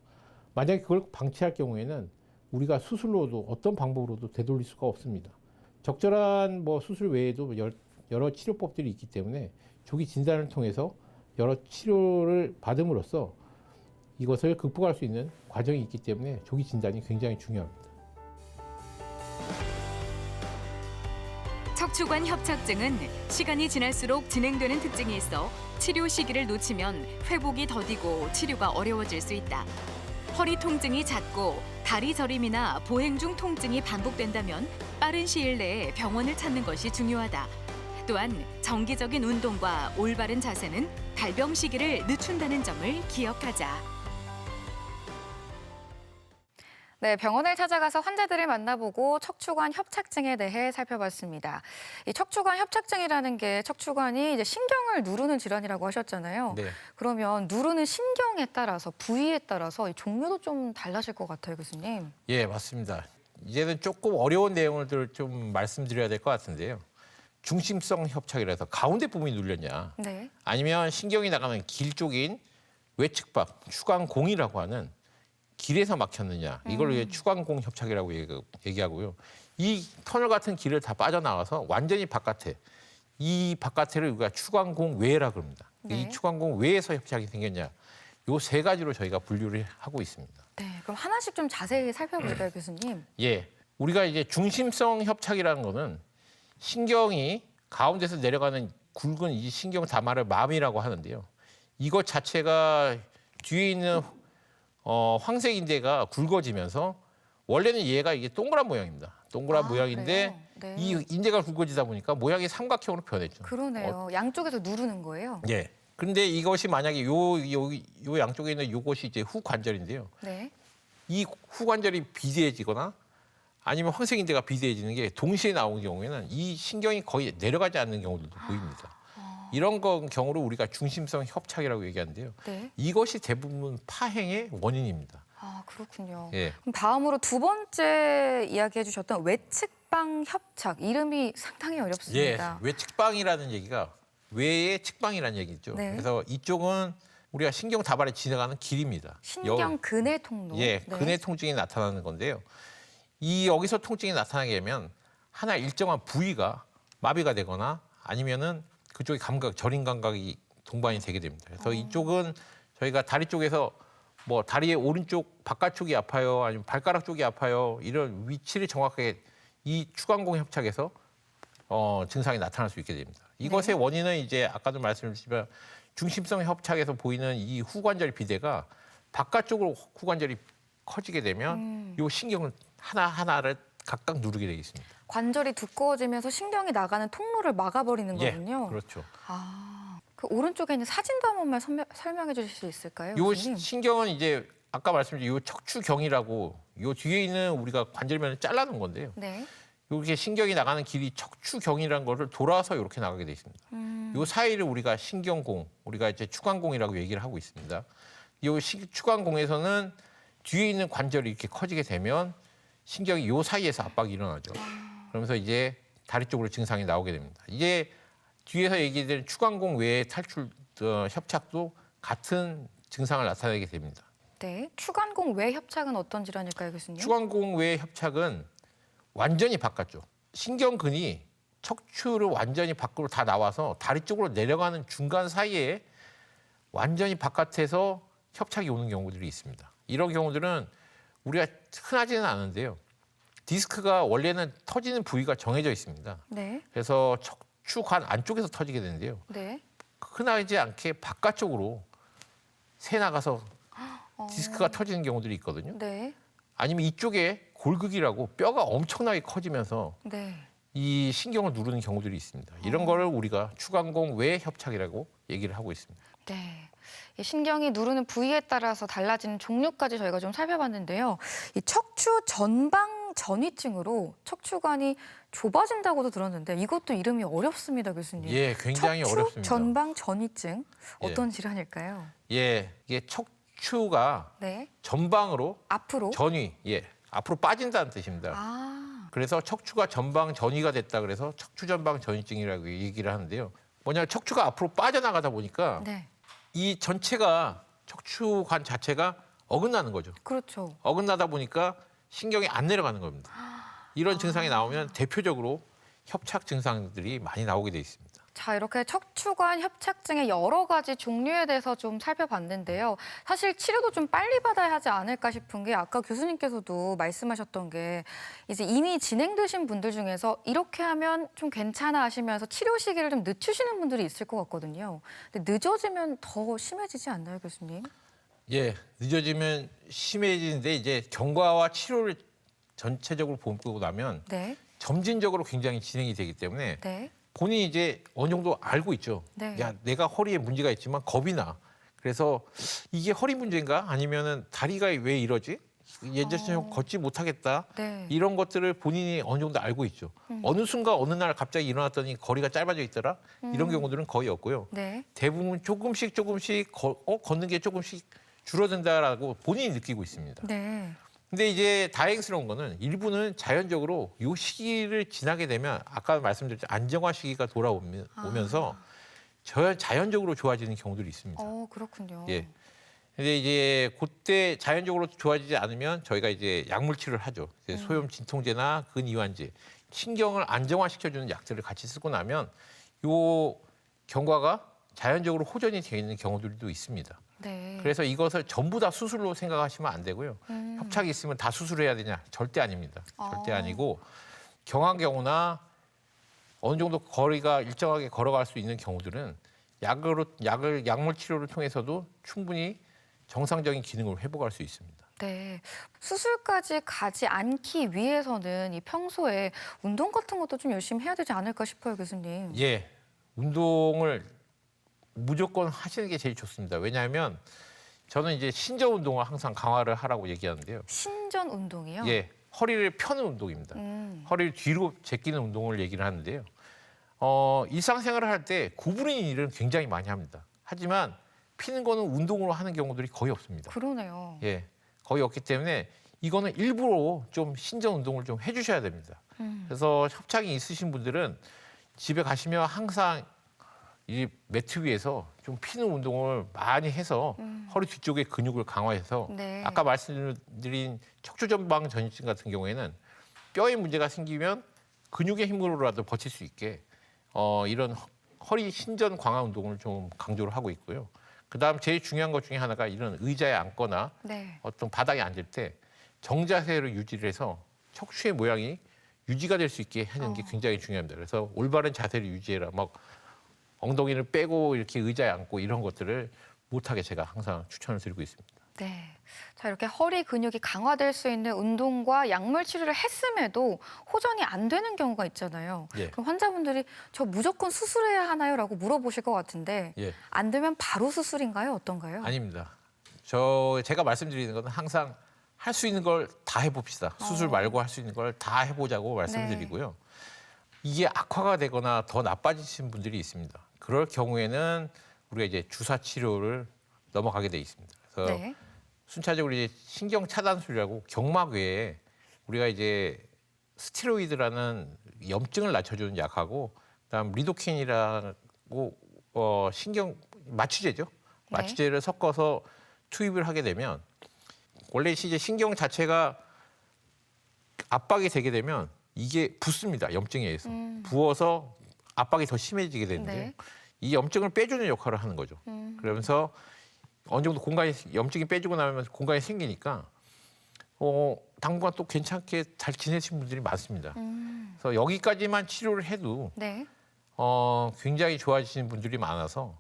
만약에 그걸 방치할 경우에는 우리가 수술로도 어떤 방법으로도 되돌릴 수가 없습니다. 적절한 수술 외에도 여러 치료법들이 있기 때문에 조기 진단을 통해서 여러 치료를 받음으로써 이것을 극복할 수 있는 과정이 있기 때문에 조기 진단이 굉장히 중요합니다. 척추관 협착증은 시간이 지날수록 진행되는 특징이 있어 치료 시기를 놓치면 회복이 더디고 치료가 어려워질 수 있다. 허리 통증이 잦고 다리 저림이나 보행 중 통증이 반복된다면 빠른 시일 내에 병원을 찾는 것이 중요하다. 또한 정기적인 운동과 올바른 자세는 발병 시기를 늦춘다는 점을 기억하자. 네, 병원을 찾아가서 환자들을 만나보고 척추관 협착증에 대해 살펴봤습니다. 이 척추관 협착증이라는 게 척추관이 이제 신경을 누르는 질환이라고 하셨잖아요. 네. 그러면 누르는 신경에 따라서 부위에 따라서 이 종류도 좀 달라질 것 같아요, 교수님. 예, 맞습니다. 이제는 조금 어려운 내용을 좀 말씀드려야 될 것 같은데요. 중심성 협착이라서 가운데 부분이 눌렸냐, 네. 아니면 신경이 나가는 길 쪽인 외측박, 추간공이라고 하는 길에서 막혔느냐, 이걸 추간공 협착이라고 얘기하고요. 이 터널 같은 길을 다 빠져나와서 완전히 바깥에, 이 바깥에를 우리가 추간공 외라고 합니다. 네. 이 추간공 외에서 협착이 생겼냐, 요 세 가지로 저희가 분류를 하고 있습니다. 네, 그럼 하나씩 좀 자세히 살펴볼까요, 교수님? 예, 우리가 이제 중심성 협착이라는 거는 신경이 가운데서 내려가는 굵은 이 신경 다마를 마미라고 하는데요. 이것 자체가 뒤에 있는 황색인대가 굵어지면서 원래는 얘가 이게 동그란 모양입니다. 동그란 모양인데 그래요? 네. 이 인대가 굵어지다 보니까 모양이 삼각형으로 변했죠. 그러네요. 양쪽에서 누르는 거예요. 예. 근데 이것이 만약에 요 양쪽에 있는 요것이 이제 후관절인데요. 네. 이 후관절이 비대해지거나 아니면 황색인대가 비대해지는 게 동시에 나오는 경우에는 이 신경이 거의 내려가지 않는 경우들도 보입니다. 이런 경우로 우리가 중심성 협착이라고 얘기하는데요. 네. 이것이 대부분 파행의 원인입니다. 아, 그렇군요. 예. 그럼 다음으로 두 번째 이야기해 주셨던 외측방 협착. 이름이 상당히 예, 어렵습니다. 외측방이라는 얘기가 외의 측방이라는 얘기죠. 네. 그래서 이쪽은 우리가 신경 다발에 지나가는 길입니다. 신경 근해 통로. 예, 네. 근해 통증이 나타나는 건데요. 이 여기서 통증이 나타나게 되면 하나 일정한 부위가 마비가 되거나 아니면은 그쪽의 감각, 저림 감각이 동반이 되게 됩니다. 그래서 이쪽은 저희가 다리 쪽에서 뭐 다리의 오른쪽 바깥쪽이 아파요, 아니면 발가락 쪽이 아파요, 이런 위치를 정확하게 이 추간공 협착에서 증상이 나타날 수 있게 됩니다. 이것의 원인은 이제 아까도 말씀드렸지만 중심성 협착에서 보이는 이 후관절 비대가 바깥쪽으로 후관절이 커지게 되면 이 신경을 하나하나를 각각 누르게 되겠습니다. 관절이 두꺼워지면서 신경이 나가는 통로를 막아버리는 예, 거군요. 그렇죠. 아, 그 오른쪽에 있는 사진도 한 번만 설명해 주실 수 있을까요, 요 교수님? 신경은 이제 아까 말씀드린 요 척추경이라고 요 뒤에 있는 우리가 관절면을 잘라놓은 건데요. 네. 이렇게 신경이 나가는 길이 척추경이라는 거를 돌아서 이렇게 나가게 돼 있습니다. 요 사이를 우리가 신경공, 우리가 이제 추간공이라고 얘기를 하고 있습니다. 요 추간공에서는 뒤에 있는 관절이 이렇게 커지게 되면 신경이 요 사이에서 압박이 일어나죠. 그러면서 이제 다리 쪽으로 증상이 나오게 됩니다. 이제 뒤에서 얘기된 추간공 외의 탈출 협착도 같은 증상을 나타내게 됩니다. 네. 추간공 외 협착은 어떤 질환일까요, 교수님? 추간공 외의 협착은 완전히 바깥쪽. 신경근이 척추를 완전히 밖으로 다 나와서 다리 쪽으로 내려가는 중간 사이에 완전히 바깥에서 협착이 오는 경우들이 있습니다. 이런 경우들은 우리가 흔하지는 않은데요. 디스크가 원래는 터지는 부위가 정해져 있습니다. 네. 그래서 척추관 안쪽에서 터지게 되는데요. 네. 흔하지 않게 바깥쪽으로 새 나가서 디스크가 터지는 경우들이 있거든요. 네. 아니면 이쪽에 골극이라고 뼈가 엄청나게 커지면서 네. 이 신경을 누르는 경우들이 있습니다. 이런 거를 우리가 추간공 외 협착이라고 얘기를 하고 있습니다. 네. 이 신경이 누르는 부위에 따라서 달라지는 종류까지 저희가 좀 살펴봤는데요. 이 척추 전방 전이증으로 척추관이 좁아진다고도 들었는데 이것도 이름이 어렵습니다, 교수님. 예, 굉장히 척추 어렵습니다. 전방 전이증 어떤 질환일까요? 예, 이게 척추가 네. 전방으로 앞으로. 앞으로 빠진다는 뜻입니다. 아, 그래서 척추가 전방 전이가 됐다 그래서 척추 전방 전이증이라고 얘기를 하는데요. 뭐냐면 척추가 앞으로 빠져나가다 보니까 네. 이 전체가 척추관 자체가 어긋나는 거죠. 그렇죠. 어긋나다 보니까 신경이 안 내려가는 겁니다. 이런 증상이 나오면 대표적으로 협착 증상들이 많이 나오게 돼 있습니다. 자, 이렇게 척추관 협착증의 여러 가지 종류에 대해서 좀 살펴봤는데요. 사실 치료도 좀 빨리 받아야 하지 않을까 싶은 게 아까 교수님께서도 말씀하셨던 게 이제 이미 진행되신 분들 중에서 이렇게 하면 좀 괜찮아 하시면서 치료 시기를 좀 늦추시는 분들이 있을 것 같거든요. 근데 늦어지면 더 심해지지 않나요, 교수님? 예, 늦어지면 심해지는데 이제 경과와 치료를 전체적으로 보고 나면 네. 점진적으로 굉장히 진행이 되기 때문에 네. 본인이 이제 어느 정도 알고 있죠. 네. 야, 내가 허리에 문제가 있지만 겁이 나. 그래서 이게 허리 문제인가? 아니면은 다리가 왜 이러지? 예전처럼 걷지 못하겠다. 네. 이런 것들을 본인이 어느 정도 알고 있죠. 어느 순간 어느 날 갑자기 일어났더니 거리가 짧아져 있더라. 이런 경우들은 거의 없고요. 네. 대부분 조금씩 걷는 게 조금씩 줄어든다라고 본인이 느끼고 있습니다. 네. 근데 이제 다행스러운 거는 일부는 자연적으로 이 시기를 지나게 되면 아까 말씀드렸죠. 안정화 시기가 돌아오면서 자연적으로 좋아지는 경우들이 있습니다. 그렇군요. 예. 근데 이제 그때 자연적으로 좋아지지 않으면 저희가 이제 약물 치료를 하죠. 이제 소염 진통제나 근이완제, 신경을 안정화시켜주는 약들을 같이 쓰고 나면 요 경과가 자연적으로 호전이 되어 있는 경우들도 있습니다. 네. 그래서 이것을 전부 다 수술로 생각하시면 안 되고요. 협착이 있으면 다 수술해야 되냐? 절대 아닙니다. 절대 아니고 경한 경우나 어느 정도 거리가 일정하게 걸어갈 수 있는 경우들은 약물 치료를 통해서도 충분히 정상적인 기능을 회복할 수 있습니다. 네. 수술까지 가지 않기 위해서는 이 평소에 운동 같은 것도 좀 열심히 해야 되지 않을까 싶어요, 교수님. 예, 운동을 무조건 하시는 게 제일 좋습니다. 왜냐하면 저는 이제 신전 운동을 항상 강화를 하라고 얘기하는데요. 신전 운동이요? 예, 허리를 펴는 운동입니다. 허리를 뒤로 제끼는 운동을 얘기를 하는데요. 일상생활을 할 때 구부리는 일은 굉장히 많이 합니다. 하지만 피는 거는 운동으로 하는 경우들이 거의 없습니다. 그러네요. 예, 거의 없기 때문에 이거는 일부러 좀 신전 운동을 좀 해주셔야 됩니다. 그래서 협착이 있으신 분들은 집에 가시면 항상 이 매트 위에서 좀 피는 운동을 많이 해서 허리 뒤쪽의 근육을 강화해서 네. 아까 말씀드린 척추전방 전이증 같은 경우에는 뼈에 문제가 생기면 근육의 힘으로라도 버틸 수 있게 이런 허리 신전 강화 운동을 좀 강조를 하고 있고요. 그다음 제일 중요한 것 중에 하나가 이런 의자에 앉거나 네. 어떤 바닥에 앉을 때 정자세를 유지를 해서 척추의 모양이 유지가 될 수 있게 하는 게 굉장히 중요합니다. 그래서 올바른 자세를 유지해라. 막 엉덩이를 빼고 이렇게 의자에 앉고 이런 것들을 못하게 제가 항상 추천을 드리고 있습니다. 네. 자, 이렇게 허리 근육이 강화될 수 있는 운동과 약물 치료를 했음에도 호전이 안 되는 경우가 있잖아요. 예. 그럼 환자분들이 저 무조건 수술해야 하나요? 라고 물어보실 것 같은데 예, 안 되면 바로 수술인가요? 어떤가요? 아닙니다. 제가 말씀드리는 것은 항상 할 수 있는 걸 다 해봅시다. 수술 말고 할 수 있는 걸 다 해보자고 말씀드리고요. 이게 악화가 되거나 더 나빠지신 분들이 있습니다. 그럴 경우에는 우리가 이제 주사 치료를 넘어가게 돼 있습니다. 그래서 네. 순차적으로 이제 신경 차단술이라고 경막 외에 우리가 이제 스테로이드라는 염증을 낮춰주는 약하고 그다음 리도킨이라고 신경 마취제죠. 마취제를 섞어서 투입을 하게 되면 원래 이제 신경 자체가 압박이 되게 되면 이게 붓습니다. 염증에 의해서. 부어서 압박이 더 심해지게 되는데 네. 이 염증을 빼주는 역할을 하는 거죠. 그러면서 어느 정도 염증이 빼주고 나면 공간이 생기니까 당분간 또 괜찮게 잘 지내신 분들이 많습니다. 그래서 여기까지만 치료를 해도 네. 굉장히 좋아지시는 분들이 많아서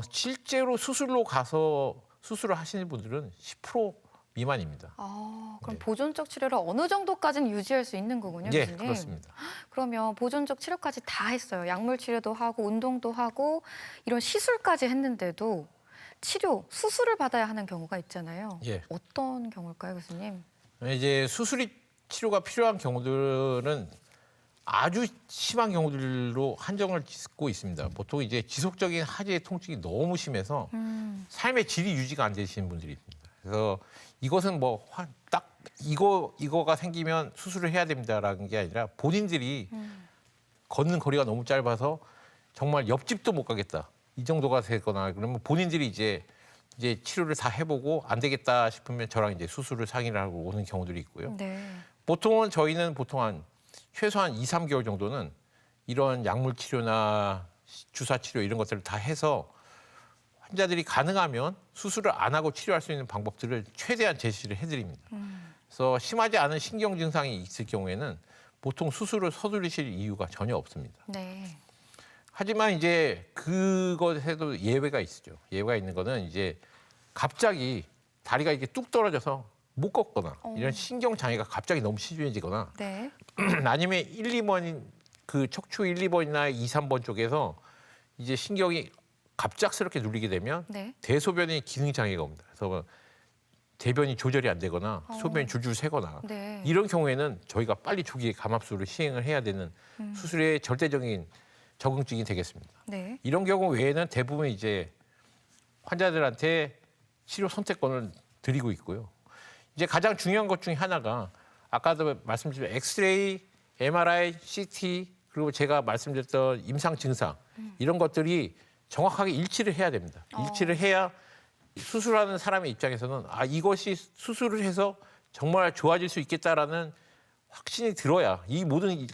실제로 수술로 가서 수술을 하시는 분들은 10% 미만입니다. 그럼 네. 보존적 치료를 어느 정도까지는 유지할 수 있는 거군요, 예, 교수님. 그렇습니다. 그러면 보존적 치료까지 다 했어요. 약물 치료도 하고 운동도 하고 이런 시술까지 했는데도 수술을 받아야 하는 경우가 있잖아요. 예. 어떤 경우일까요, 교수님? 이제 치료가 필요한 경우들은 아주 심한 경우들로 한정을 짓고 있습니다. 보통 이제 지속적인 하지의 통증이 너무 심해서 삶의 질이 유지가 안 되시는 분들이 있습니다. 그래서 이것은 딱 이거가 생기면 수술을 해야 됩니다라는 게 아니라 본인들이 걷는 거리가 너무 짧아서 정말 옆집도 못 가겠다. 이 정도가 되거나 그러면 본인들이 이제 치료를 다 해보고 안 되겠다 싶으면 저랑 이제 수술을 상의를 하고 오는 경우들이 있고요. 네. 저희는 보통 최소한 2, 3개월 정도는 이런 약물 치료나 주사 치료 이런 것들을 다 해서 환자들이 가능하면 수술을 안 하고 치료할 수 있는 방법들을 최대한 제시를 해드립니다. 그래서 심하지 않은 신경 증상이 있을 경우에는 보통 수술을 서두르실 이유가 전혀 없습니다. 네. 하지만 이제 그것에도 예외가 있죠. 예외가 있는 거는 이제 갑자기 다리가 이게 뚝 떨어져서 못 걷거나 이런 신경 장애가 갑자기 너무 심해지거나 네. 아니면 1, 2번인 그 척추 1, 2번이나 2, 3번 쪽에서 이제 신경이 갑작스럽게 눌리게 되면 네. 대소변의 기능 장애가 옵니다. 그래서 대변이 조절이 안 되거나 소변이 줄줄 새거나 네. 이런 경우에는 저희가 빨리 조기에 감압수를 시행을 해야 되는 수술의 절대적인 적응증이 되겠습니다. 네. 이런 경우 외에는 대부분 이제 환자들한테 치료 선택권을 드리고 있고요. 이제 가장 중요한 것 중에 하나가 아까도 말씀드린 엑스레이, MRI, CT 그리고 제가 말씀드렸던 임상 증상 이런 것들이 정확하게 일치를 해야 됩니다. 일치를 해야 수술하는 사람의 입장에서는 이것이 수술을 해서 정말 좋아질 수 있겠다라는 확신이 들어야 이 모든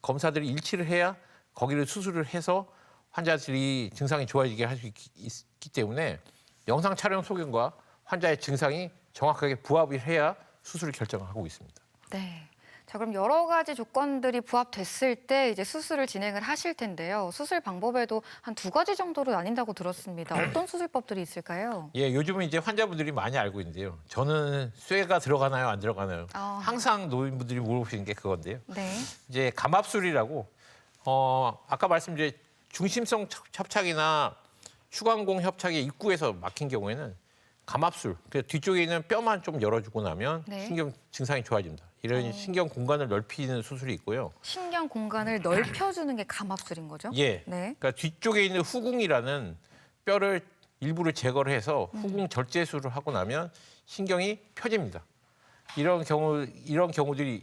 검사들이 일치를 해야 거기를 수술을 해서 환자들이 증상이 좋아지게 할 수 있기 때문에 영상 촬영 소견과 환자의 증상이 정확하게 부합이 해야 수술을 결정하고 있습니다. 네. 자, 그럼 여러 가지 조건들이 부합됐을 때 이제 수술을 진행을 하실 텐데요. 수술 방법에도 한 2가지 정도로 나뉜다고 들었습니다. 어떤 수술법들이 있을까요? 예, 요즘은 이제 환자분들이 많이 알고 있는데요. 저는 쇠가 들어가나요, 안 들어가나요? 항상 노인분들이 물어보시는 게 그건데요. 네. 이제 감압술이라고 아까 말씀드린 중심성 협착이나 추간공 협착의 입구에서 막힌 경우에는 감압술, 그 뒤쪽에 있는 뼈만 좀 열어주고 나면 네. 신경 증상이 좋아집니다. 이런 신경 공간을 넓히는 수술이 있고요. 신경 공간을 넓혀주는 게 감압술인 거죠? 예, 네. 그러니까 뒤쪽에 있는 후궁이라는 뼈를 일부를 제거를 해서 후궁 절제술을 하고 나면 신경이 펴집니다. 이런 경우들의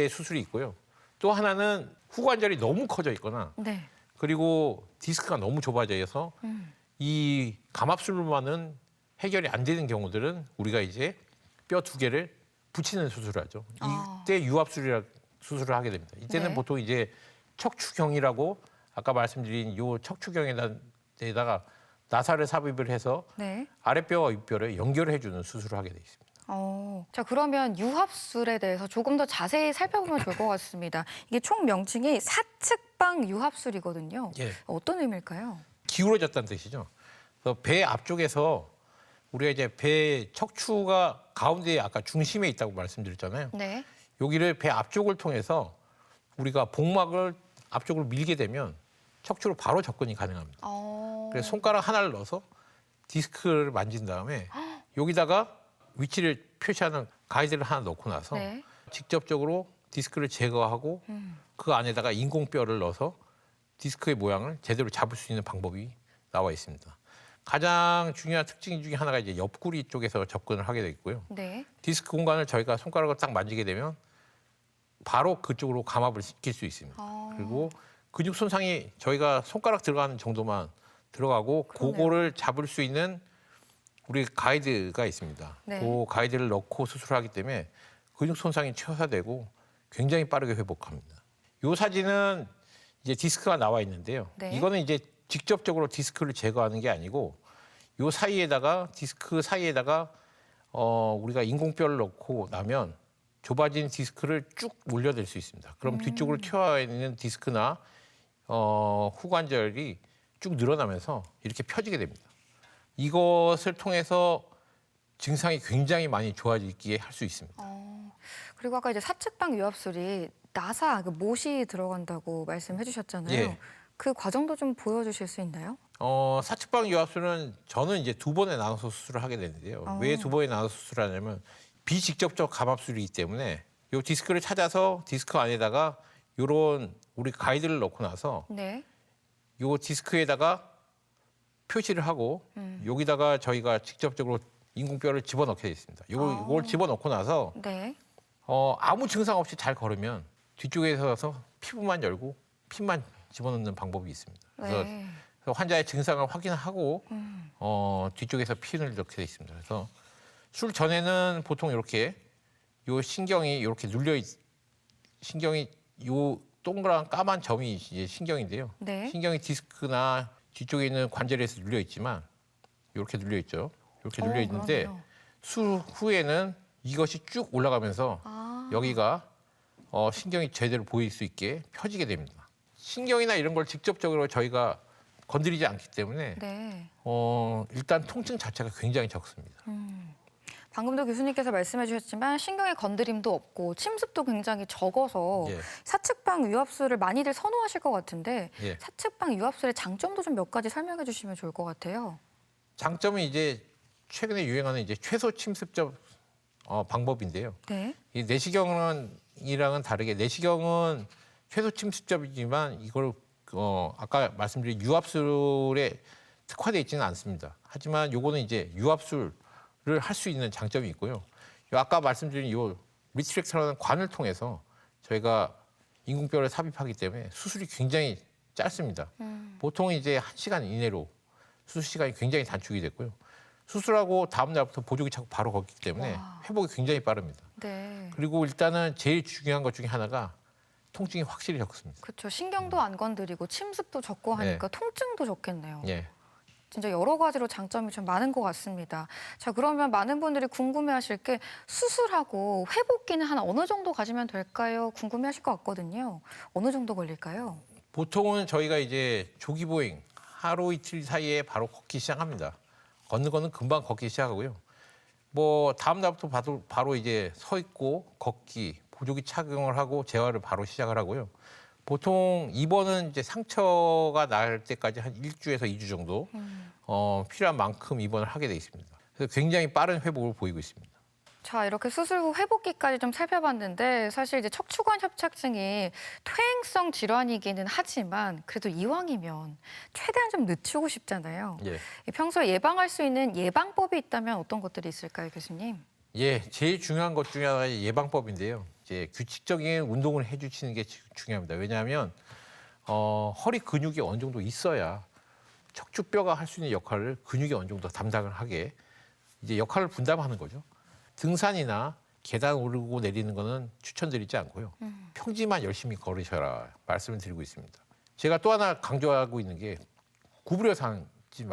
수술이 있고요. 또 하나는 후관절이 너무 커져 있거나 네. 그리고 디스크가 너무 좁아져 있어서 이 감압술로만은 해결이 안 되는 경우들은 우리가 이제 뼈 2개를 붙이는 수술을 하죠. 이때 유압술이라 수술을 하게 됩니다. 이때는 네. 보통 이제 척추경이라고 아까 말씀드린 요 척추경에다가 나사를 삽입을 해서 네. 아랫뼈와 윗뼈를 연결해 주는 수술을 하게 돼 있습니다. 자, 그러면 유합술에 대해서 조금 더 자세히 살펴보면 좋을 것 같습니다. 이게 총 명칭이 사측방 유합술이거든요. 예. 어떤 의미일까요? 기울어졌다는 뜻이죠. 그래서 배 앞쪽에서 우리가 이제 배 척추가 가운데 아까 중심에 있다고 말씀드렸잖아요. 네. 여기를 배 앞쪽을 통해서 우리가 복막을 앞쪽으로 밀게 되면 척추로 바로 접근이 가능합니다. 그래서 손가락 하나를 넣어서 디스크를 만진 다음에 여기다가 위치를 표시하는 가이드를 하나 넣고 나서 네. 직접적으로 디스크를 제거하고 그 안에다가 인공뼈를 넣어서 디스크의 모양을 제대로 잡을 수 있는 방법이 나와 있습니다. 가장 중요한 특징 중에 하나가 이제 옆구리 쪽에서 접근을 하게 돼 있고요. 네. 디스크 공간을 저희가 손가락으로 딱 만지게 되면 바로 그쪽으로 감압을 시킬 수 있습니다. 그리고 근육 손상이 저희가 손가락 들어가는 정도만 들어가고 그러네요. 그거를 잡을 수 있는 우리 가이드가 있습니다. 네. 그 가이드를 넣고 수술하기 때문에 근육 손상이 최소화되고 굉장히 빠르게 회복합니다. 이 사진은 이제 디스크가 나와 있는데요. 네. 이거는 이제 직접적으로 디스크를 제거하는 게 아니고 이 사이에다가 디스크 사이에다가 우리가 인공뼈를 넣고 나면 좁아진 디스크를 쭉 물려댈 수 있습니다. 그럼 뒤쪽으로 튀어나와 있는 디스크나 후관절이 쭉 늘어나면서 이렇게 펴지게 됩니다. 이것을 통해서 증상이 굉장히 많이 좋아지게 할 수 있습니다. 그리고 아까 이제 사측방 유합술이 나사, 그 못이 들어간다고 말씀해 주셨잖아요. 예. 그 과정도 좀 보여주실 수 있나요? 사측방 유압술은 저는 이제 2번에 나눠서 수술을 하게 되는데요. 왜 2번에 나눠서 수술하냐면 비직접적 감압술이기 때문에 이 디스크를 찾아서 디스크 안에다가 이런 우리 가이드를 넣고 나서 네. 이 디스크에다가 표시를 하고 여기다가 저희가 직접적으로 인공뼈를 집어넣게 돼 있습니다. 이걸 집어넣고 나서 네. 아무 증상 없이 잘 걸으면 뒤쪽에서 피부만 열고 핀만 집어넣는 방법이 있습니다. 그래서 네. 환자의 증상을 확인하고 뒤쪽에서 핀을 넣게 돼 있습니다. 그래서 술 전에는 보통 이렇게 요 신경이 이렇게 신경이 요 동그란 까만 점이 이제 신경인데요. 네. 신경이 디스크나 뒤쪽에 있는 관절에서 눌려 있지만 이렇게 눌려 있죠. 이렇게 눌려 있는데 그러네요. 술 후에는 이것이 쭉 올라가면서 여기가 신경이 제대로 보일 수 있게 펴지게 됩니다. 신경이나 이런 걸 직접적으로 저희가 건드리지 않기 때문에 네. 일단 통증 자체가 굉장히 적습니다. 방금도 교수님께서 말씀해 주셨지만 신경의 건드림도 없고 침습도 굉장히 적어서 예. 사측방 유합술을 많이들 선호하실 것 같은데 예. 사측방 유합술의 장점도 좀 몇 가지 설명해 주시면 좋을 것 같아요. 장점은 이제 최근에 유행하는 이제 최소 침습적 방법인데요. 네. 이 내시경이랑은 다르게 내시경은 최소 침습적이지만 이걸 아까 말씀드린 유압술에 특화되어 있지는 않습니다. 하지만 요거는 이제 유압술을 할 수 있는 장점이 있고요. 요 아까 말씀드린 요 리트렉터라는 관을 통해서 저희가 인공뼈를 삽입하기 때문에 수술이 굉장히 짧습니다. 보통 이제 1시간 이내로 수술 시간이 굉장히 단축이 됐고요. 수술하고 다음 날부터 보조기 차고 바로 걷기 때문에 회복이 굉장히 빠릅니다. 네. 그리고 일단은 제일 중요한 것 중에 하나가 통증이 확실히 적습니다. 그렇죠. 신경도 안 건드리고 침습도 적고 하니까 통증도 적겠네요. 예. 진짜 여러 가지로 장점이 좀 많은 것 같습니다. 자, 그러면 많은 분들이 궁금해하실 게 수술하고 회복기는 한 어느 정도 가지면 될까요? 궁금해하실 것 같거든요. 어느 정도 걸릴까요? 보통은 저희가 이제 조기 보행 하루 이틀 사이에 바로 걷기 시작합니다. 걷는 거는 금방 걷기 시작하고요. 뭐 다음 날부터 바로 이제 서 있고 걷기, 보조기 착용을 하고 재활을 바로 시작을 하고요. 보통 입원은 이제 상처가 날 때까지 한 1주에서 2주 정도 필요한 만큼 입원을 하게 돼 있습니다. 그래서 굉장히 빠른 회복을 보이고 있습니다. 자, 이렇게 수술 후 회복기까지 좀 살펴봤는데 사실 이제 척추관 협착증이 퇴행성 질환이기는 하지만 그래도 이왕이면 최대한 좀 늦추고 싶잖아요. 예. 평소에 예방할 수 있는 예방법이 있다면 어떤 것들이 있을까요, 교수님? 예, 제일 중요한 것 중에 하나가 예방법인데요. 이제 규칙적인 운동을 해주시는 게 중요합니다. 왜냐하면 허리 근육이 어느 정도 있어야 척추뼈가 할 수 있는 역할을 근육이 어느 정도 담당을 하게 이제 역할을 분담하는 거죠. 등산이나 계단 오르고 내리는 거는 추천드리지 않고요. 평지만 열심히 걸으셔라 말씀을 드리고 있습니다. 제가 또 하나 강조하고 있는 게 구부려서 앉지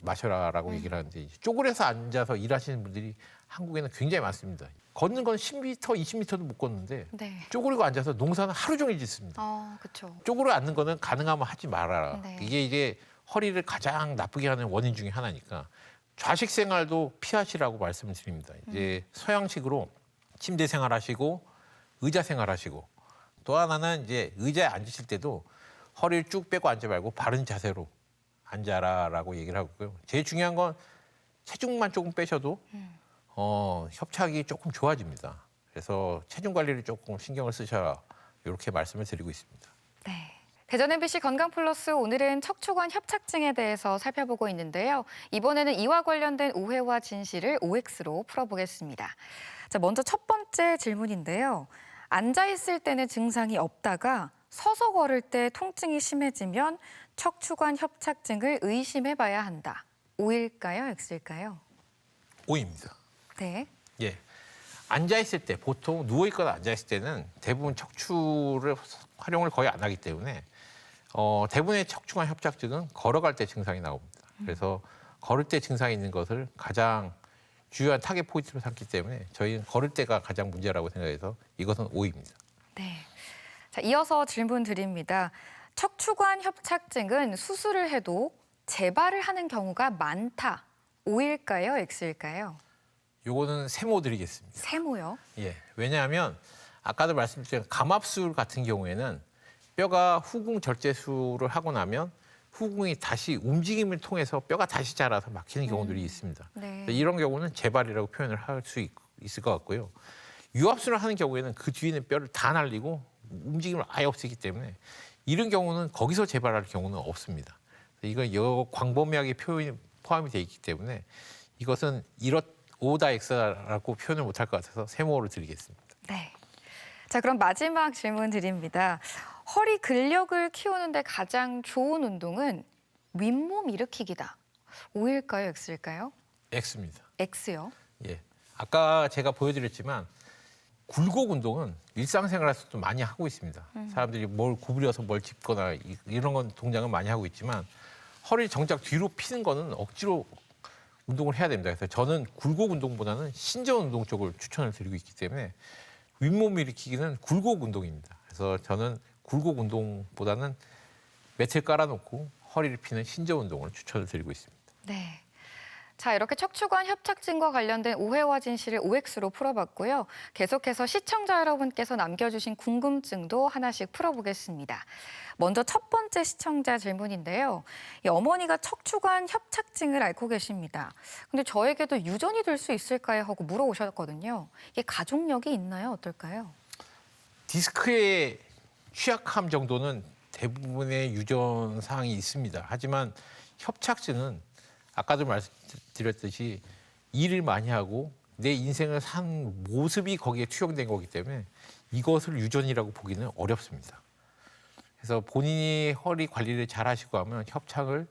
마셔라라고 얘기를 하는데 이제 쪼그려서 앉아서 일하시는 분들이 한국에는 굉장히 많습니다. 걷는 건 10m, 20m도 못 걷는데 네. 쪼그리고 앉아서 농사는 하루 종일 짓습니다. 그렇죠. 쪼그려 앉는 거는 가능하면 하지 말아라. 네. 이게 허리를 가장 나쁘게 하는 원인 중에 하나니까 좌식 생활도 피하시라고 말씀을 드립니다. 이제 서양식으로 침대 생활하시고 의자 생활하시고 또 하나는 이제 의자에 앉으실 때도 허리를 쭉 빼고 앉지 말고 바른 자세로 앉아라라고 얘기를 하고요. 제일 중요한 건 체중만 조금 빼셔도 협착이 조금 좋아집니다. 그래서 체중 관리를 조금 신경을 쓰셔라 이렇게 말씀을 드리고 있습니다. 네. 대전 MBC 건강플러스 오늘은 척추관 협착증에 대해서 살펴보고 있는데요. 이번에는 이와 관련된 오해와 진실을 OX로 풀어보겠습니다. 자, 먼저 첫 번째 질문인데요. 앉아있을 때는 증상이 없다가 서서 걸을 때 통증이 심해지면 척추관 협착증을 의심해봐야 한다. O일까요? X일까요? O입니다. 네. 예. 앉아있을 때, 보통 누워있거나 앉아있을 때는 대부분 척추를 활용을 거의 안 하기 때문에 대부분의 척추관 협착증은 걸어갈 때 증상이 나옵니다. 그래서 걸을 때 증상이 있는 것을 가장 주요한 타겟 포인트로 삼기 때문에 저희는 걸을 때가 가장 문제라고 생각해서 이것은 O입니다. 네. 자, 이어서 질문 드립니다. 척추관 협착증은 수술을 해도 재발을 하는 경우가 많다. O일까요? X일까요? 요거는 세모 드리겠습니다. 세모요? 예. 왜냐하면 아까도 말씀드린 감압술 같은 경우에는 뼈가 후궁 절제술을 하고 나면 후궁이 다시 움직임을 통해서 뼈가 다시 자라서 막히는 경우들이 있습니다. 네. 이런 경우는 재발이라고 표현을 할 수 있을 것 같고요. 유압술을 하는 경우에는 그 뒤에 있는 뼈를 다 날리고 움직임을 아예 없애기 때문에 이런 경우는 거기서 재발할 경우는 없습니다. 이건 광범위하게 포함이 돼 있기 때문에 이것은 O다 X다라고 표현을 못할 것 같아서 세모를 드리겠습니다. 네. 자, 그럼 마지막 질문 드립니다. 허리 근력을 키우는데 가장 좋은 운동은 윗몸 일으키기다. O일까요? X일까요? X입니다. X요. 예. 아까 제가 보여드렸지만 굴곡 운동은 일상생활에서도 많이 하고 있습니다. 사람들이 뭘 구부려서 뭘 짚거나 이런 건 동작은 많이 하고 있지만 허리 정작 뒤로 피는 거는 억지로 운동을 해야 됩니다. 그래서 저는 굴곡 운동보다는 신전 운동 쪽을 추천을 드리고 있기 때문에 윗몸 일으키기는 굴곡 운동입니다. 그래서 저는 굴곡 운동보다는 매트를 깔아놓고 허리를 피는 신전 운동을 추천을 드리고 있습니다. 네. 자, 이렇게 척추관 협착증과 관련된 오해와 진실을 OX로 풀어봤고요. 계속해서 시청자 여러분께서 남겨주신 궁금증도 하나씩 풀어보겠습니다. 먼저 첫 번째 시청자 질문인데요. 이 어머니가 척추관 협착증을 앓고 계십니다. 근데 저에게도 유전이 될 수 있을까요? 하고 물어오셨거든요. 이게 가족력이 있나요? 어떨까요? 디스크의 취약함 정도는 대부분의 유전 사항이 있습니다. 하지만 협착증은 아까도 말씀드렸듯이 일을 많이 하고 내 인생을 산 모습이 거기에 투영된 거기 때문에 이것을 유전이라고 보기는 어렵습니다. 그래서 본인이 허리 관리를 잘 하시고 하면 협착을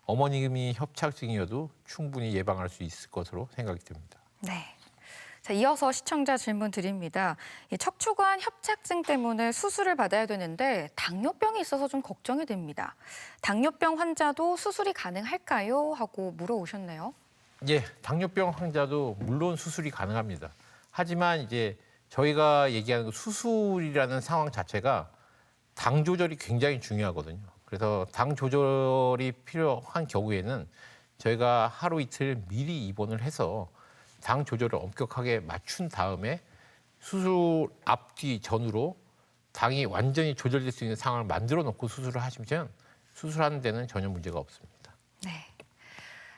어머님이 협착증이어도 충분히 예방할 수 있을 것으로 생각이 듭니다. 네. 자, 이어서 시청자 질문 드립니다. 이 척추관 협착증 때문에 수술을 받아야 되는데 당뇨병이 있어서 좀 걱정이 됩니다. 당뇨병 환자도 수술이 가능할까요? 하고 물어오셨네요. 예, 당뇨병 환자도 물론 수술이 가능합니다. 하지만 이제 저희가 얘기하는 그 수술이라는 상황 자체가 당 조절이 굉장히 중요하거든요. 그래서 당 조절이 필요한 경우에는 저희가 하루 이틀 미리 입원을 해서 당 조절을 엄격하게 맞춘 다음에 수술 앞뒤 전후로 당이 완전히 조절될 수 있는 상황을 만들어 놓고 수술을 하시면 수술하는 데는 전혀 문제가 없습니다. 네.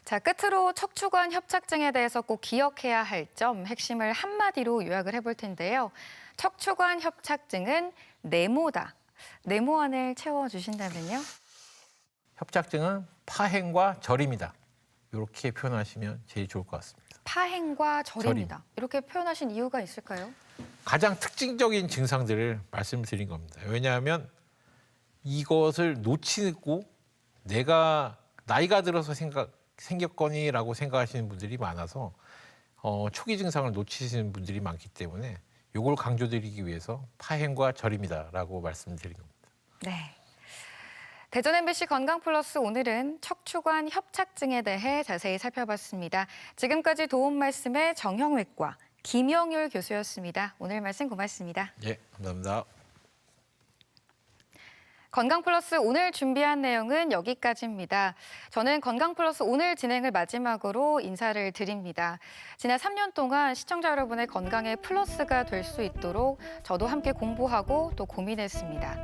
자, 끝으로 척추관 협착증에 대해서 꼭 기억해야 할 점 핵심을 한마디로 요약을 해볼 텐데요. 척추관 협착증은 네모다. 네모안을 채워주신다면요? 협착증은 파행과 저림이다. 이렇게 표현하시면 제일 좋을 것 같습니다. 파행과 저림이다. 이렇게 표현하신 이유가 있을까요? 가장 특징적인 증상들을 말씀드린 겁니다. 왜냐하면 이것을 놓치고 내가 나이가 들어서 생겼거니라고 생각하시는 분들이 많아서 초기 증상을 놓치시는 분들이 많기 때문에 이걸 강조드리기 위해서 파행과 저림이다라고 말씀드린 겁니다. 네. 대전 MBC 건강플러스 오늘은 척추관 협착증에 대해 자세히 살펴봤습니다. 지금까지 도움 말씀의 정형외과 김영율 교수였습니다. 오늘 말씀 고맙습니다. 예, 감사합니다. 건강플러스 오늘 준비한 내용은 여기까지입니다. 저는 건강플러스 오늘 진행을 마지막으로 인사를 드립니다. 지난 3년 동안 시청자 여러분의 건강에 플러스가 될 수 있도록 저도 함께 공부하고 또 고민했습니다.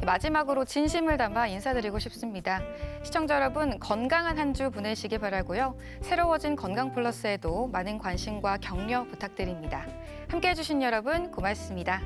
마지막으로 진심을 담아 인사드리고 싶습니다. 시청자 여러분 건강한 한 주 보내시기 바라고요. 새로워진 건강플러스에도 많은 관심과 격려 부탁드립니다. 함께해 주신 여러분 고맙습니다.